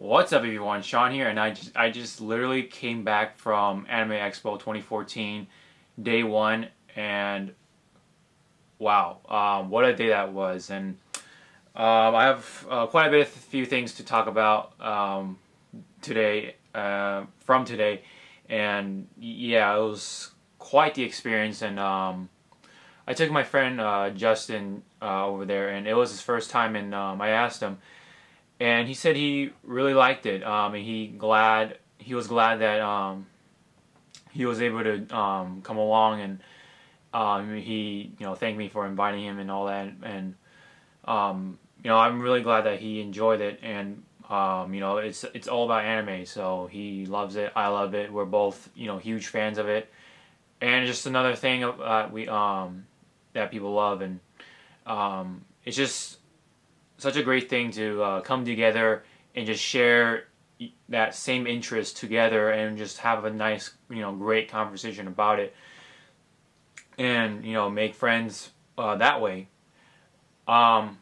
What's up everyone, Sean here, and I just literally came back from Anime Expo 2014, day one, and wow, what a day that was. And I have quite a few things to talk about today, from today, and yeah, it was quite the experience. And I took my friend Justin over there, and it was his first time, and I asked him, and he said he really liked it. And he was glad that he was able to come along, and he thanked me for inviting him and all that. And I'm really glad that he enjoyed it. And it's all about anime, so he loves it. I love it. We're both huge fans of it, and just another thing that people love. And it's just such a great thing to come together and just share that same interest together and just have a nice, great conversation about it, and make friends that way. Another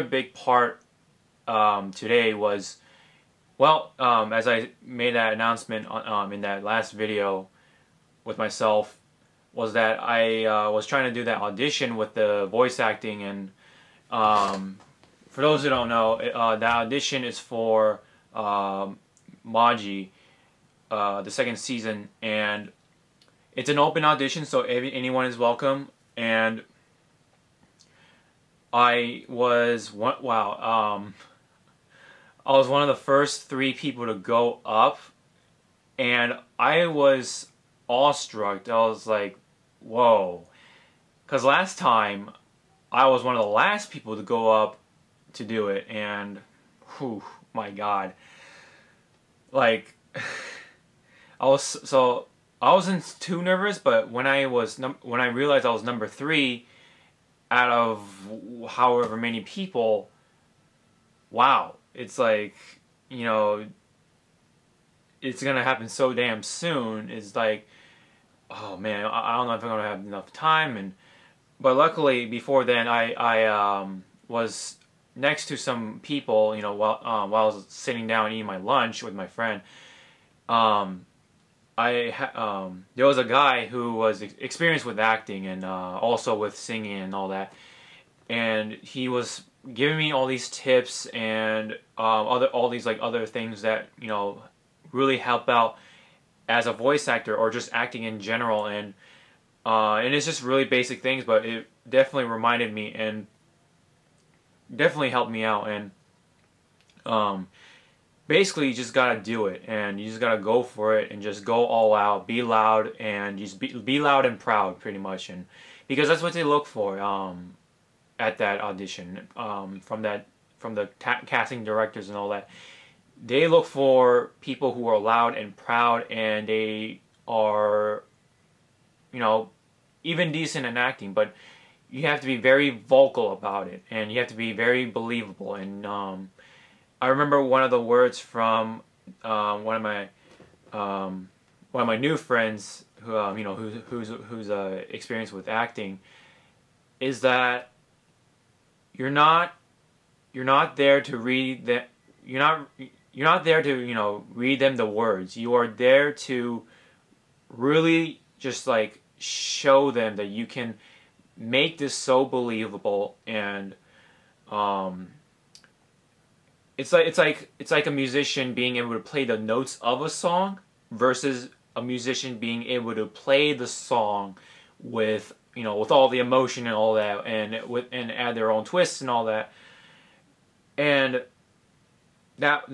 big part today was, well, as I made that announcement in that last video with myself, was that I was trying to do that audition with the voice acting. And for those who don't know, the audition is for Maji, the second season, and it's an open audition, so anyone is welcome. And I was I was one of the first 3 people to go up, and I was awestruck. I was like, whoa, because last time I was one of the last people to go up to do it, and whew, my God, like I wasn't too nervous, but when I realized I was number 3 out of however many people, wow, it's like, it's gonna happen so damn soon. It's like, oh man, I don't know if I'm gonna have enough time. But luckily, before then, I was next to some people, while I was sitting down eating my lunch with my friend. There was a guy who was experienced with acting and also with singing and all that, and he was giving me all these tips and all these other things that really help out as a voice actor or just acting in general. And it's just really basic things, but it definitely reminded me and definitely helped me out. And basically, you just gotta do it, and you just gotta go for it, and just go all out, be loud, and just be loud and proud, pretty much. And because that's what they look for at that audition, from the casting directors and all that. They look for people who are loud and proud, and they are, even decent in acting, but you have to be very vocal about it, and you have to be very believable. And I remember one of the words from one of my new friends who who's experienced with acting, is that you're not there to read that you're not there to read them the words. You are there to really just show them that you can make this so believable. And it's like a musician being able to play the notes of a song versus a musician being able to play the song with with all the emotion and all that, and add their own twists and all that. And that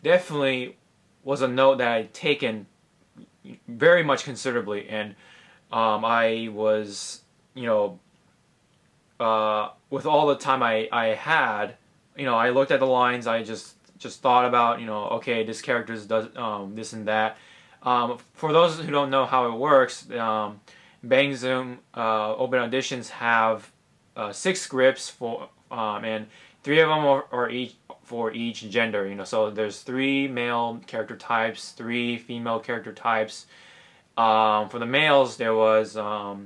definitely was a note that I'd taken very much considerably. And I was with all the time I had, I looked at the lines. I just thought about, okay, this character does this and that. For those who don't know how it works, Bang Zoom open auditions have 6 scripts for and 3 of them are each for each gender. So there's 3 male character types, 3 female character types. For the males, there was the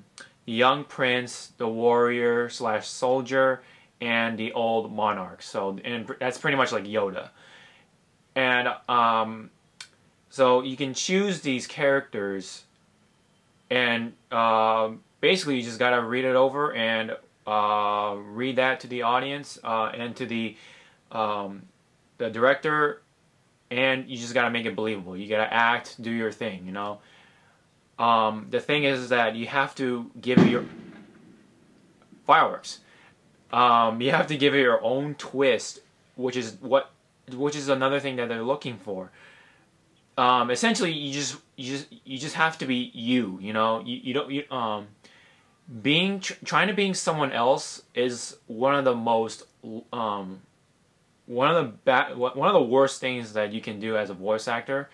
young prince, the warrior / soldier, and the old monarch. So, and that's pretty much like Yoda. And so you can choose these characters, and basically you just gotta read it over and read that to the audience and to the director, and you just gotta make it believable. You gotta act, do your thing, you know. The thing is that you have to give it your fireworks. You have to give it your own twist, which is another thing that they're looking for. Essentially, you just have to be you. You know, you don't trying to being someone else is one of the most one of the worst things that you can do as a voice actor.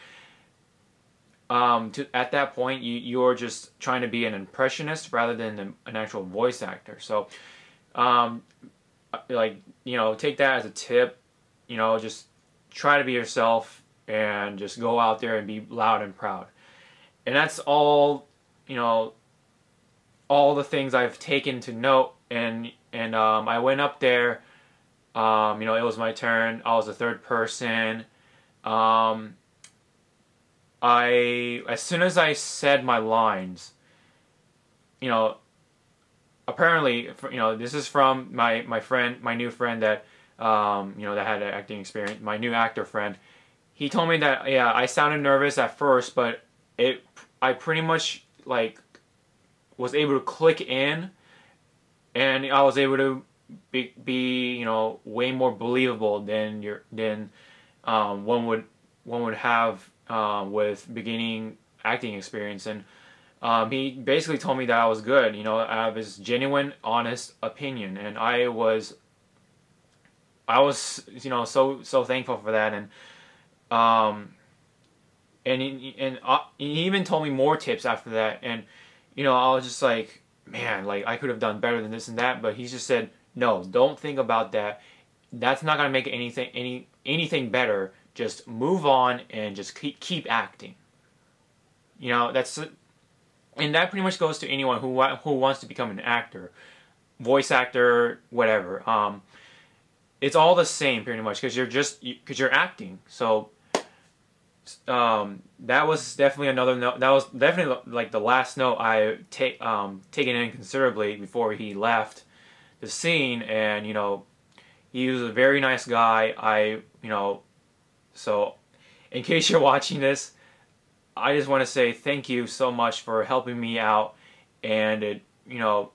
At that point, you're just trying to be an impressionist rather than an actual voice actor. So, like, you know, take that as a tip. You know, just try to be yourself and just go out there and be loud and proud. And that's all, you know, all the things I've taken to note. And I went up there. You know, it was my turn. I was the third person. As soon as I said my lines, you know, apparently, you know, this is from my new friend that, you know, that had an acting experience, my new actor friend. He told me that, yeah, I sounded nervous at first, but I pretty much, like, was able to click in, and I was able to be you know, way more believable than one would have with beginning acting experience. And he basically told me that I was good, you know, out of his genuine, honest opinion, and I was you know, so thankful for that. And he even told me more tips after that, and you know, I was just like, man, like, I could have done better than this and that, but he just said, no, don't think about that. That's not gonna make anything better. Just move on and just keep acting. You know, and that pretty much goes to anyone who wants to become an actor, voice actor, whatever. It's all the same pretty much, because you're acting. So that was definitely another note. That was definitely like the last note I taken in considerably before he left the scene. And you know, he was a very nice guy. You know, so in case you're watching this, I just want to say thank you so much for helping me out. And you know,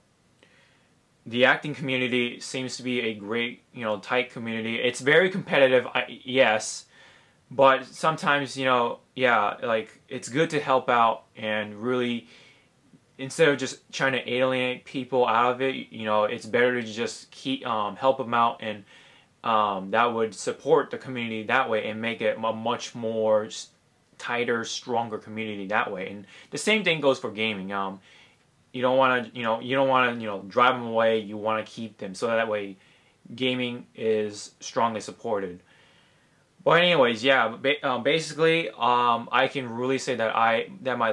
the acting community seems to be a great, you know, tight community. It's very competitive, yes, but sometimes, you know, yeah, like, it's good to help out and really, instead of just trying to alienate people out of it, you know, it's better to just keep help them out, and that would support the community that way and make it a much more tighter, stronger community that way. And the same thing goes for gaming. You don't want to, you know, drive them away. You want to keep them, so that way gaming is strongly supported. But anyways, yeah, basically, I can really say that my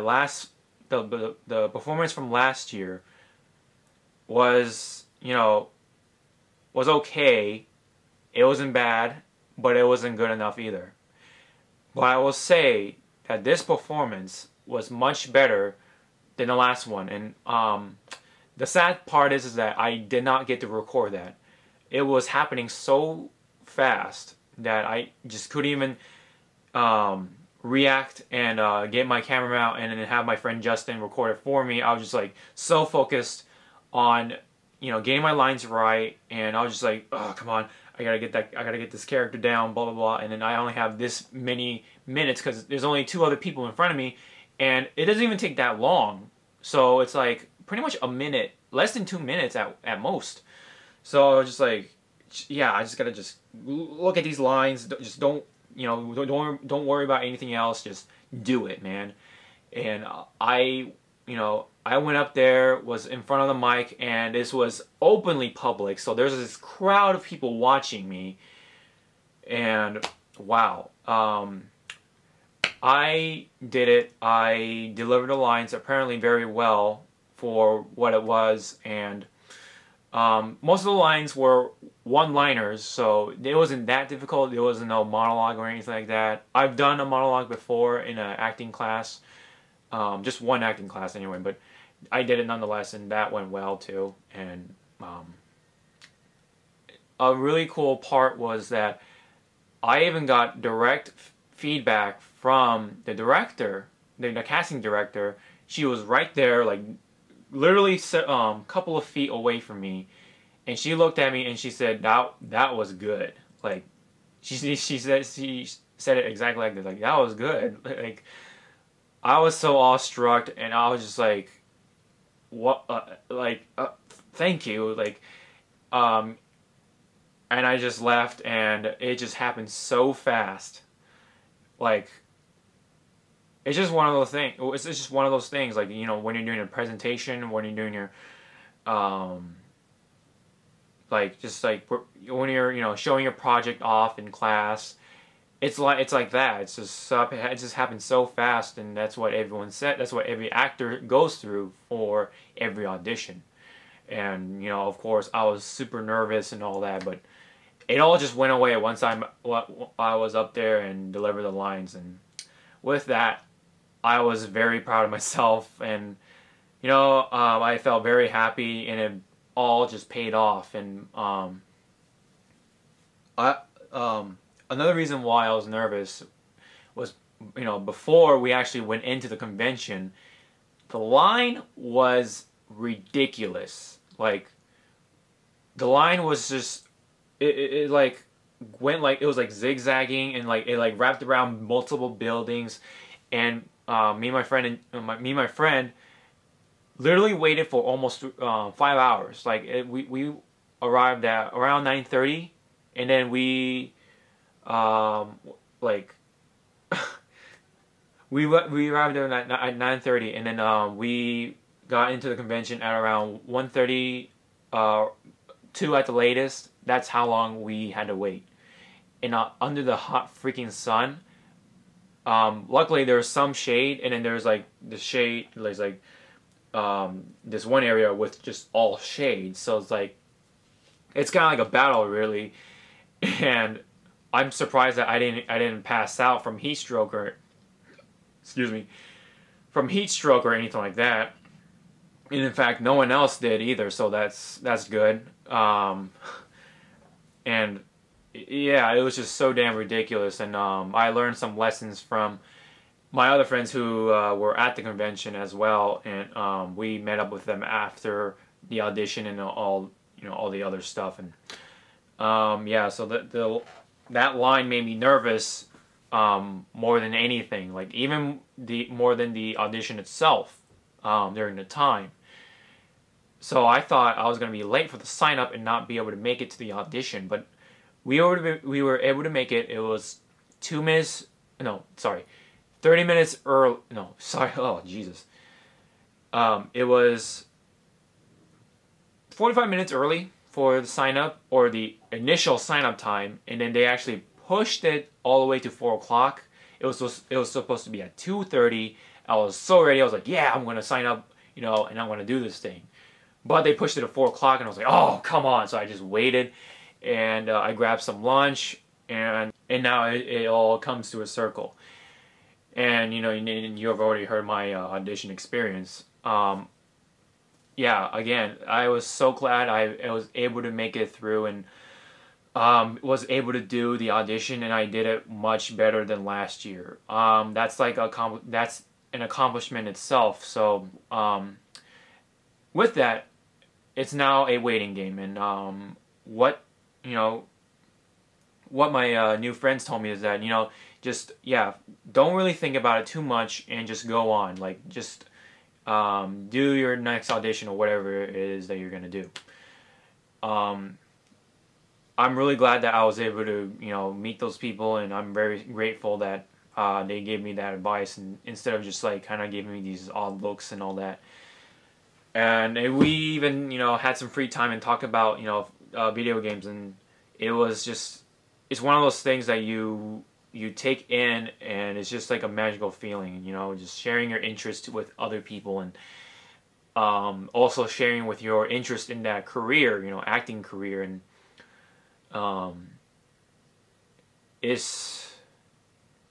the performance from last year was, you know, was okay. It wasn't bad, but it wasn't good enough either. But I will say that this performance was much better than the last one. And the sad part is that I did not get to record that. It was happening so fast that I just couldn't even react and get my camera out and then have my friend Justin record it for me. I was just like so focused on, you know, getting my lines right, and I was just like, oh, come on, I gotta get this character down, blah blah blah. And then I only have this many minutes because there's only 2 other people in front of me, and it doesn't even take that long. So it's like pretty much a minute, less than 2 minutes at most. So I was just like, yeah, I just gotta just look at these lines. Just don't, you know, don't worry about anything else. Just do it, man. And you know, I went up there, was in front of the mic, and this was openly public. So there's this crowd of people watching me, and wow, I did it. I delivered the lines apparently very well for what it was, and Most of the lines were one-liners, so it wasn't that difficult. There wasn't no monologue or anything like that. I've done a monologue before in an acting class, just one acting class anyway, but I did it nonetheless, and that went well too. And a really cool part was that I even got direct feedback from the director, the casting director. She was right there, like literally couple of feet away from me, and she looked at me and she said that was good. Like she said it exactly like this, like that was good. Like I was so awestruck, and I was just like, what? Thank you. Like, and I just left, and it just happened so fast. Like, it's just one of those things. It's just one of those things. Like, you know, when you're doing a presentation, when you're doing your, like just like when you're, you know, showing your project off in class, it's like that. It's just it just happens so fast, and that's what everyone said. That's what every actor goes through for every audition. And you know, of course, I was super nervous and all that, but it all just went away once I was up there and delivered the lines. And with that, I was very proud of myself, and you know, I felt very happy, and it all just paid off. And another reason why I was nervous was, you know, before we actually went into the convention, the line was ridiculous. Like, the line was just, it like went like, it was like zigzagging, and like it like wrapped around multiple buildings, and me and my friend literally waited for almost 5 hours. Like we arrived at around 9:30, and then we like we arrived there at 9:30, and then we got into the convention at around 1:30, 2 at the latest. That's how long we had to wait. And under the hot freaking sun. Luckily there was some shade, and then there's like the shade, there's like this one area with just all shade, so it's like, it's kind of like a battle really. And I'm surprised that I didn't pass out from heat stroke or, excuse me, from heat stroke or anything like that. And in fact, no one else did either, so that's good. And yeah, it was just so damn ridiculous. And I learned some lessons from my other friends who were at the convention as well, and we met up with them after the audition and all, you know, all the other stuff. And yeah, so that line made me nervous more than anything, like even more than the audition itself during the time. So I thought I was going to be late for the sign up and not be able to make it to the audition, but we were able to make it. It was 2 minutes, no, sorry, 30 minutes early. No, sorry. Oh, Jesus. It was 45 minutes early for the sign up, or the initial sign up time, and then they actually pushed it all the way to 4 o'clock. It was supposed to be at 2:30. I was so ready. I was like, yeah, I'm gonna sign up, you know, and I'm gonna do this thing. But they pushed it to 4 o'clock, and I was like, oh, come on. So I just waited, and I grabbed some lunch, and now it all comes to a circle. And you know, you have already heard my audition experience. Yeah, again, I was so glad I was able to make it through, and was able to do the audition, and I did it much better than last year. That's like that's an accomplishment itself. So with that, it's now a waiting game. And what my new friends told me is that, you know, just, yeah, don't really think about it too much and just go on. Like, just do your next audition or whatever it is that you're gonna do. I'm really glad that I was able to, you know, meet those people, and I'm very grateful that they gave me that advice, and instead of just like kind of giving me these odd looks and all that. And we even, you know, had some free time and talked about, you know, video games, and it was just, it's one of those things that you take in, and it's just like a magical feeling, you know, just sharing your interest with other people. And also sharing with your interest in that career, acting career, and um, it's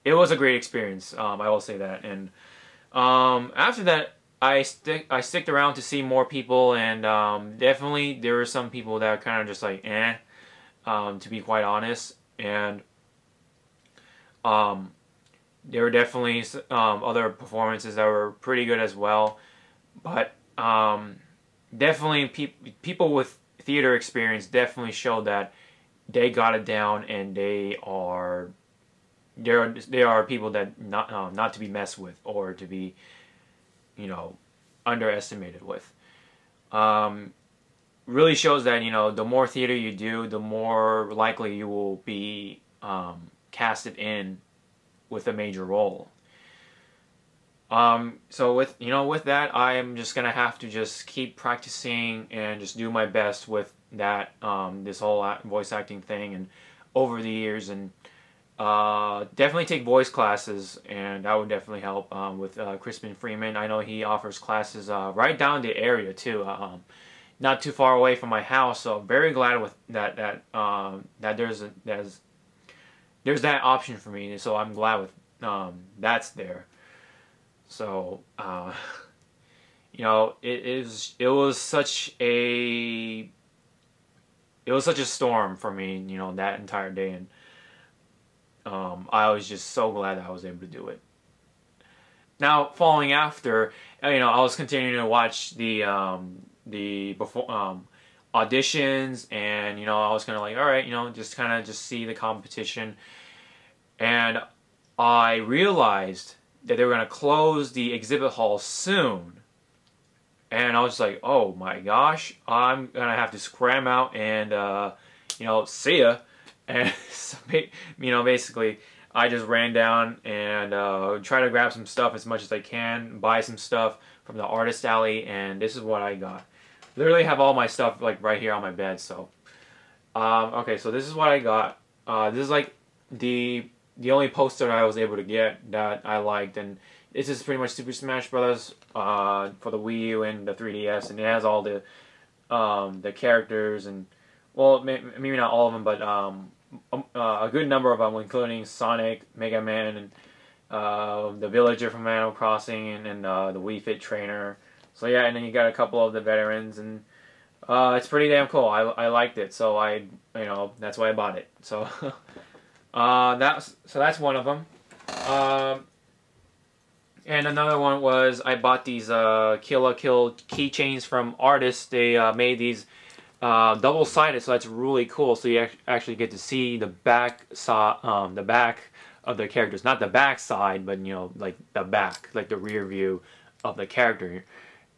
it was a great experience. I will say that. And after that, I sticked around to see more people, and definitely there were some people that are kind of just like to be quite honest. And um, there were definitely other performances that were pretty good as well. But definitely people with theater experience definitely showed that they got it down, and they are people that not to be messed with or to be underestimated with. Um, Really shows that the more theater you do, the more likely you will be casted in with a major role. So with that, I am just gonna have to just keep practicing and just do my best with that this whole voice acting thing, and over the years, and definitely take voice classes, and that would definitely help with Crispin Freeman. I know he offers classes right down the area too, not too far away from my house. So very glad with that there's that option for me. So I'm glad with that's there. So it was such a storm for me, that entire day, and I was just so glad that I was able to do it. Now, following after, I was continuing to watch the before auditions, and I was kind of like, all right, just kind of just see the competition, and I realized that they were going to close the exhibit hall soon. And I was just like, oh my gosh, I'm going to have to scram out and, see ya. And, so, basically, I just ran down and tried to grab some stuff as much as I can, buy some stuff from the artist alley, and this is what I got. Literally have all my stuff, like, right here on my bed, so. Okay, so this is what I got. This is, like, the only poster that I was able to get that I liked, and this is pretty much Super Smash Brothers for the Wii U and the 3DS, and it has all the characters, and well, maybe not all of them, but a good number of them, including Sonic, Mega Man, and the villager from Animal Crossing, and the Wii Fit trainer. So yeah, and then you got a couple of the veterans, and it's pretty damn cool. I liked it, so that's why I bought it. So. That's one of them. And another one was I bought these Kill la Kill keychains from artists. They made double-sided, so that's really cool. So you actually get to see the back of the characters, not the back side, but like the back, like the rear view of the character.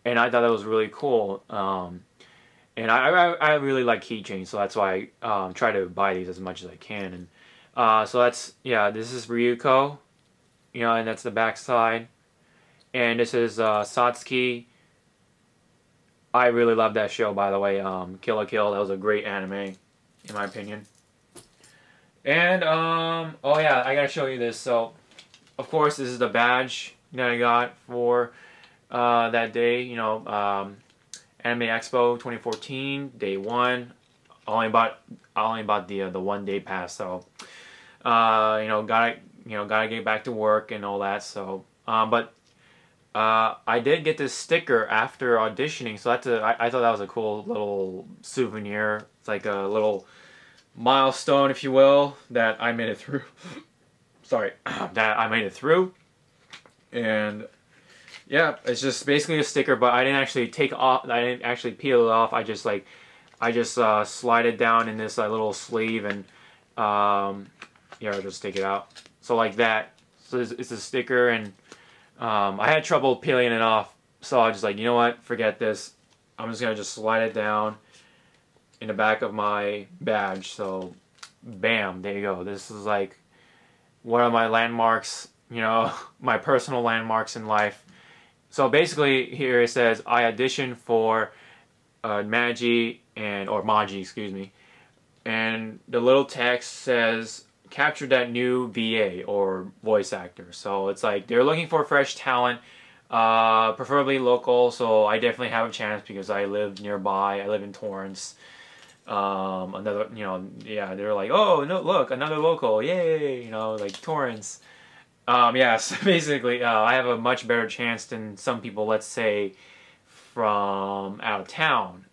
And I thought that was really cool. And I really like keychains, so that's why I try to buy these as much as I can. And so this is Ryuko, and that's the back side. And this is Satsuki. I really love that show, by the way. Kill la Kill, that was a great anime, in my opinion. And, oh yeah, I gotta show you this. So, of course, this is the badge that I got for that day, Anime Expo 2014, day one. I only bought the 1 day pass, so gotta get back to work and all that. So, but I did get this sticker after auditioning, so I thought that was a cool little souvenir. It's like a little milestone, if you will, that I made it through. Sorry, that I made it through, and yeah, it's just basically a sticker. But I didn't actually I didn't actually peel it off. I just slide it down in this little sleeve, and I'll just take it out. So like that. So it's a sticker, and I had trouble peeling it off. So I was just like, you know what? Forget this. I'm just gonna just slide it down in the back of my badge. So, bam, there you go. This is like one of my landmarks. My personal landmarks in life. So basically, here it says I auditioned for Maji excuse me, and the little text says capture that new VA or voice actor. So it's like they're looking for fresh talent. Preferably local, so I definitely have a chance because I live nearby. I live in Torrance. Another, yeah, they're like, oh no, look, another local, yay, like Torrance. Yeah, so basically, I have a much better chance than some people, let's say, from out of town.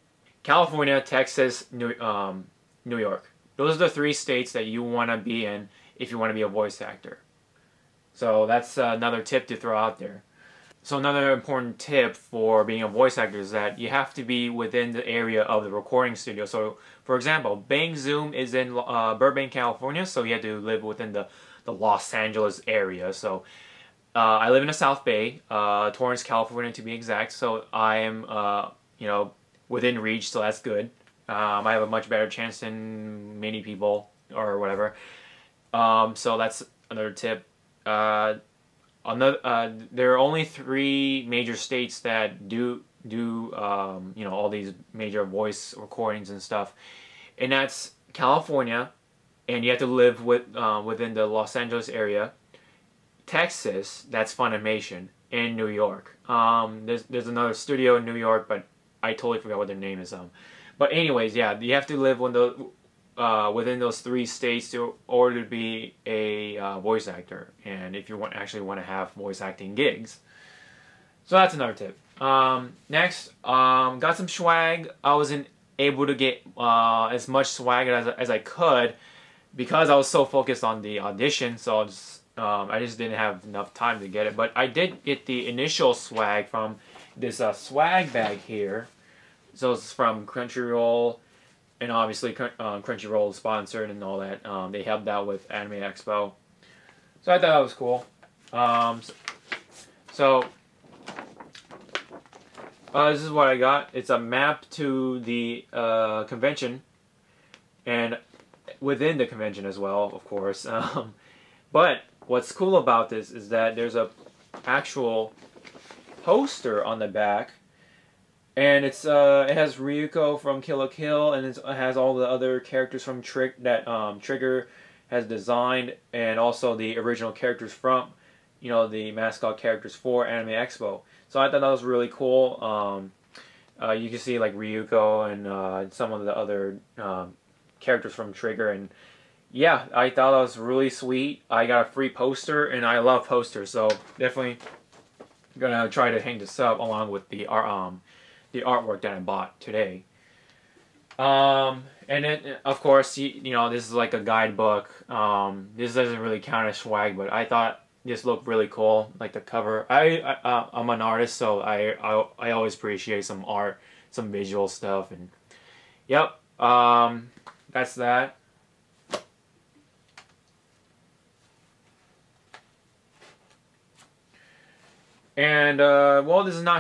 California, Texas, New York. Those are the three states that you want to be in if you want to be a voice actor. So that's another tip to throw out there. So another important tip for being a voice actor is that you have to be within the area of the recording studio. So, for example, Bang Zoom is in Burbank, California, so you have to live within the Los Angeles area. So, I live in the South Bay, Torrance, California to be exact. So I am, within reach, so that's good. I have a much better chance than many people or whatever. So that's another tip. There are only 3 major states that do all these major voice recordings and stuff, and that's California, and you have to live within the Los Angeles area. Texas, that's Funimation, and New York. There's another studio in New York, but I totally forgot what their name is. But anyways, yeah, you have to live within those 3 states in order to be a voice actor, and if you actually want to have voice acting gigs. So that's another tip. Next, got some swag. I wasn't able to get as much swag as I could because I was so focused on the audition, so I just didn't have enough time to get it. But I did get the initial swag from this swag bag here. So it's from Crunchyroll. And obviously, Crunchyroll is sponsored and all that. They helped out with Anime Expo. So I thought that was cool. This is what I got. It's a map to the convention. And within the convention as well, of course. But what's cool about this is that there's a actual poster on the back. And it has Ryuko from Kill la Kill, and it has all the other characters from Trigger has designed, and also the original characters from, the mascot characters for Anime Expo. So I thought that was really cool. You can see like Ryuko and some of the other characters from Trigger, and yeah, I thought that was really sweet. I got a free poster, and I love posters, so definitely gonna try to hang this up along with the artwork that I bought today. And then, of course, this is like a guidebook. This doesn't really count as swag, but I thought this looked really cool, like the cover. I'm an artist, so I always appreciate some art, some visual stuff, and yep, that's that. And, well, this is not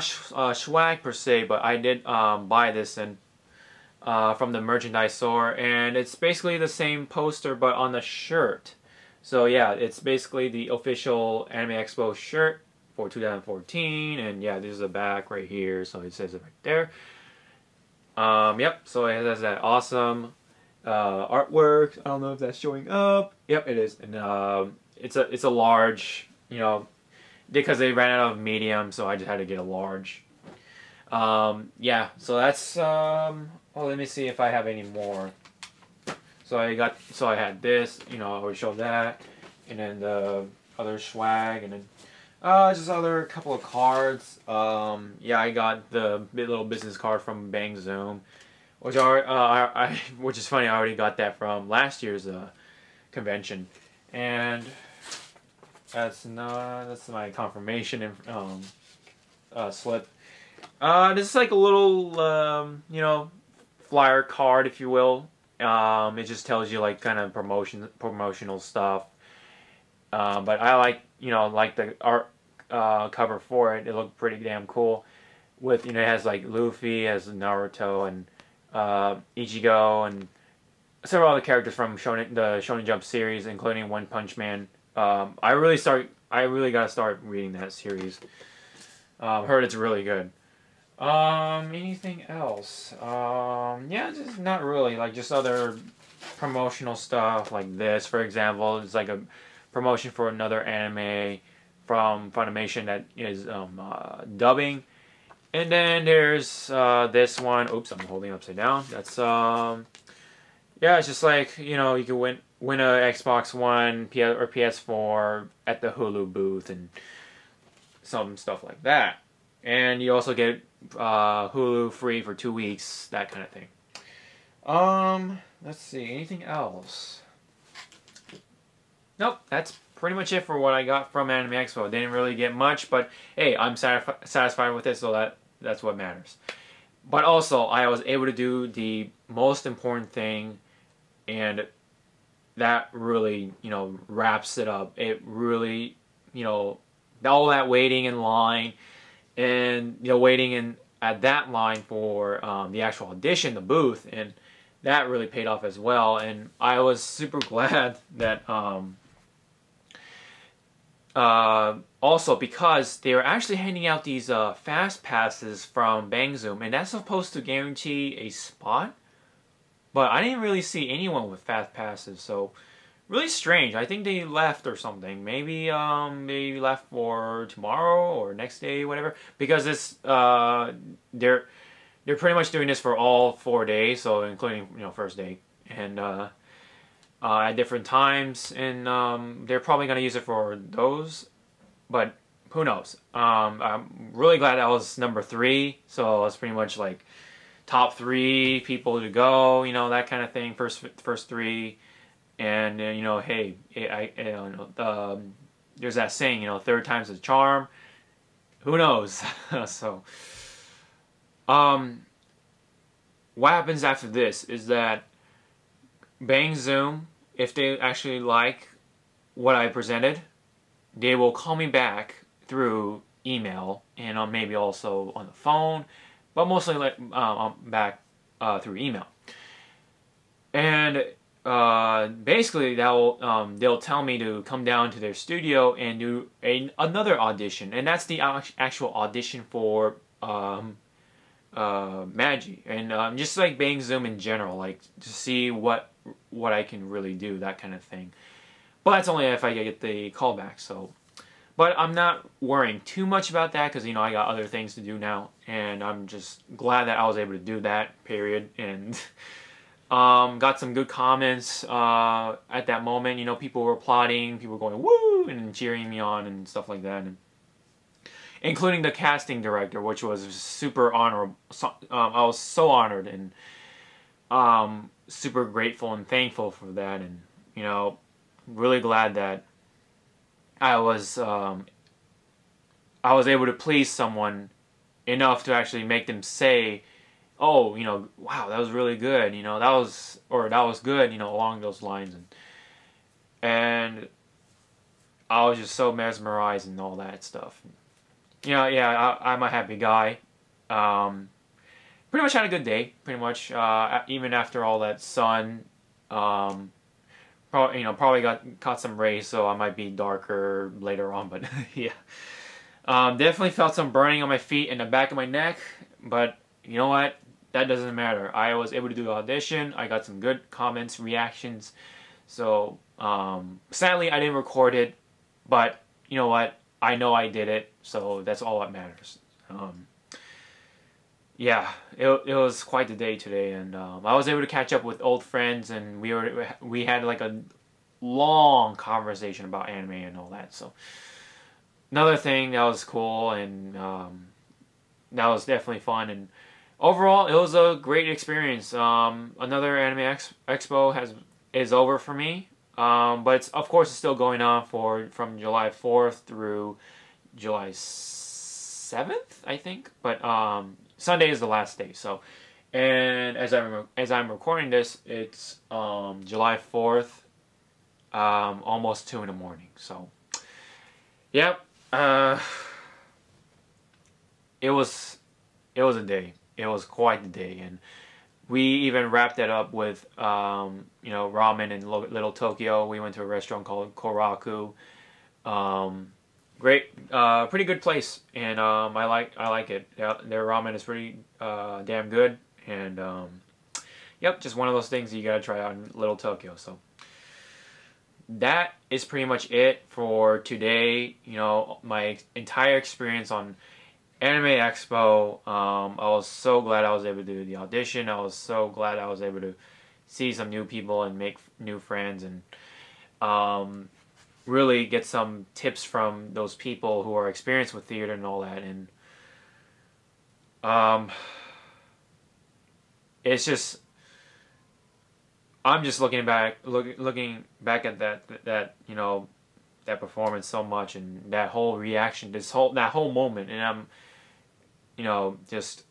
swag per se, but I did buy this from the merchandise store, and it's basically the same poster but on the shirt. So yeah, it's basically the official Anime Expo shirt for 2014, and yeah, this is the back right here, so it says it right there. Yep, so it has that awesome artwork. I don't know if that's showing up. Yep, it is, and it's a large, because they ran out of medium, so I just had to get a large. Yeah, so that's, well, let me see if I have any more. So I had this, I already showed that, and then the other swag, and then, just other couple of cards. Yeah, I got the little business card from Bang Zoom, which which is funny, I already got that from last year's, convention. And that's my confirmation slip. This is like a little flyer card, if you will. It just tells you like kind of promotional stuff. But I like the art cover for it. It looked pretty damn cool. With it has like Luffy, has Naruto, and Ichigo, and several other characters from the Shonen Jump series, including One Punch Man. I really gotta start reading that series. Heard it's really good. Anything else? Yeah, just not really. Like just other promotional stuff like this, for example. It's like a promotion for another anime from Funimation that is dubbing. And then there's this one. Oops, I'm holding it upside down. That's yeah, it's just like, you know, you can win a Xbox One or PS4 at the Hulu booth and some stuff like that. And you also get Hulu free for 2 weeks, that kind of thing. Let's see, anything else? Nope, that's pretty much it for what I got from Anime Expo. I didn't really get much, but hey, I'm satisfied with it, so that's what matters. But also, I was able to do the most important thing, and that really, you know, wraps it up. It really, you know, all that waiting in line, and, you know, waiting at that line for the actual audition, the booth, and that really paid off as well. And I was super glad that also because they were actually handing out these fast passes from Bang Zoom, and that's supposed to guarantee a spot, but I didn't really see anyone with fast passes, so really strange. I think they left or something. Maybe they left for tomorrow or next day, whatever. Because it's they're pretty much doing this for all 4 days, so including, you know, first day, and at different times, and they're probably gonna use it for those, but who knows? I'm really glad I was number 3, so it's pretty much like top 3 people to go, you know, that kind of thing. First 3. And you know, hey, there's that saying, you know, third time's a charm. Who knows? So, what happens after this is that Bang Zoom, if they actually like what I presented, they will call me back through email and maybe also on the phone, but mostly like back through email. And basically they'll tell me to come down to their studio and do another audition, and that's the actual audition for Magi, and just like Bang Zoom in general, like to see what I can really do, that kind of thing. But that's only if I get the callback. So, but I'm not worrying too much about that because, you know, I got other things to do now, and I'm just glad that I was able to do that. Period. And got some good comments at that moment. You know, people were applauding, people were going woo and cheering me on and stuff like that, and including the casting director, which was super honorable. I was so honored and super grateful and thankful for that, and, you know, really glad that I was able to please someone enough to actually make them say, oh, you know, wow, that was really good, you know, that was good, you know, along those lines, and I was just so mesmerized and all that stuff. You know, yeah, I'm a happy guy. Pretty much had a good day, pretty much, even after all that sun. Probably caught some rays, so I might be darker later on, but yeah. Definitely felt some burning on my feet and the back of my neck, but you know what? That doesn't matter. I was able to do the audition. I got some good comments, reactions. So, sadly, I didn't record it, but you know what? I know I did it, so that's all that matters. Yeah, it was quite the day today, and I was able to catch up with old friends, and we had like a long conversation about anime and all that. So, another thing that was cool, and that was definitely fun, and overall, it was a great experience. Another Anime Expo is over for me, but of course it's still going on from July 4th through July 7th, I think. But Sunday is the last day. So, and as I'm recording this, it's July 4th, almost 2 in the morning. So, yep, it was a day. It was quite the day, and we even wrapped that up with you know, ramen in Little Tokyo. We went to a restaurant called Koraku. Great, pretty good place, and I like it. Yeah, their ramen is pretty damn good, and yep, just one of those things you gotta try out in Little Tokyo. So that is pretty much it for today. You know, my entire experience on Anime Expo. I was so glad I was able to do the audition. I was so glad I was able to see some new people and make new friends, and really get some tips from those people who are experienced with theater and all that. And it's just, I'm just looking back at that you know, that performance so much, and that whole reaction, that whole moment, and I'm, you know, just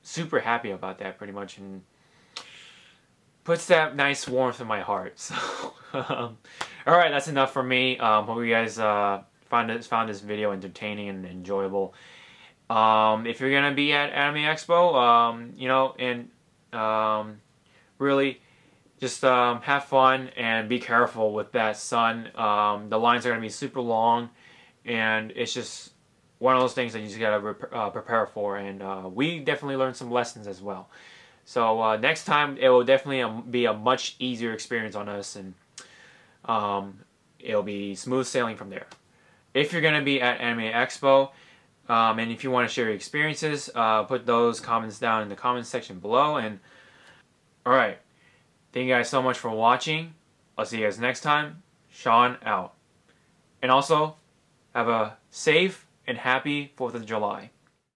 super happy about that pretty much, and puts that nice warmth in my heart. So, all right, that's enough for me. Hope you guys found this video entertaining and enjoyable. If you're gonna be at Anime Expo, you know, and really just have fun and be careful with that sun. The lines are gonna be super long, and it's just one of those things that you just gotta prepare for. And we definitely learned some lessons as well. So next time it will definitely be a much easier experience on us, and it'll be smooth sailing from there. If you're gonna be at Anime Expo, and if you want to share your experiences, put those comments down in the comments section below. And alright, thank you guys so much for watching. I'll see you guys next time. Sean out. And also, have a safe and happy 4th of July.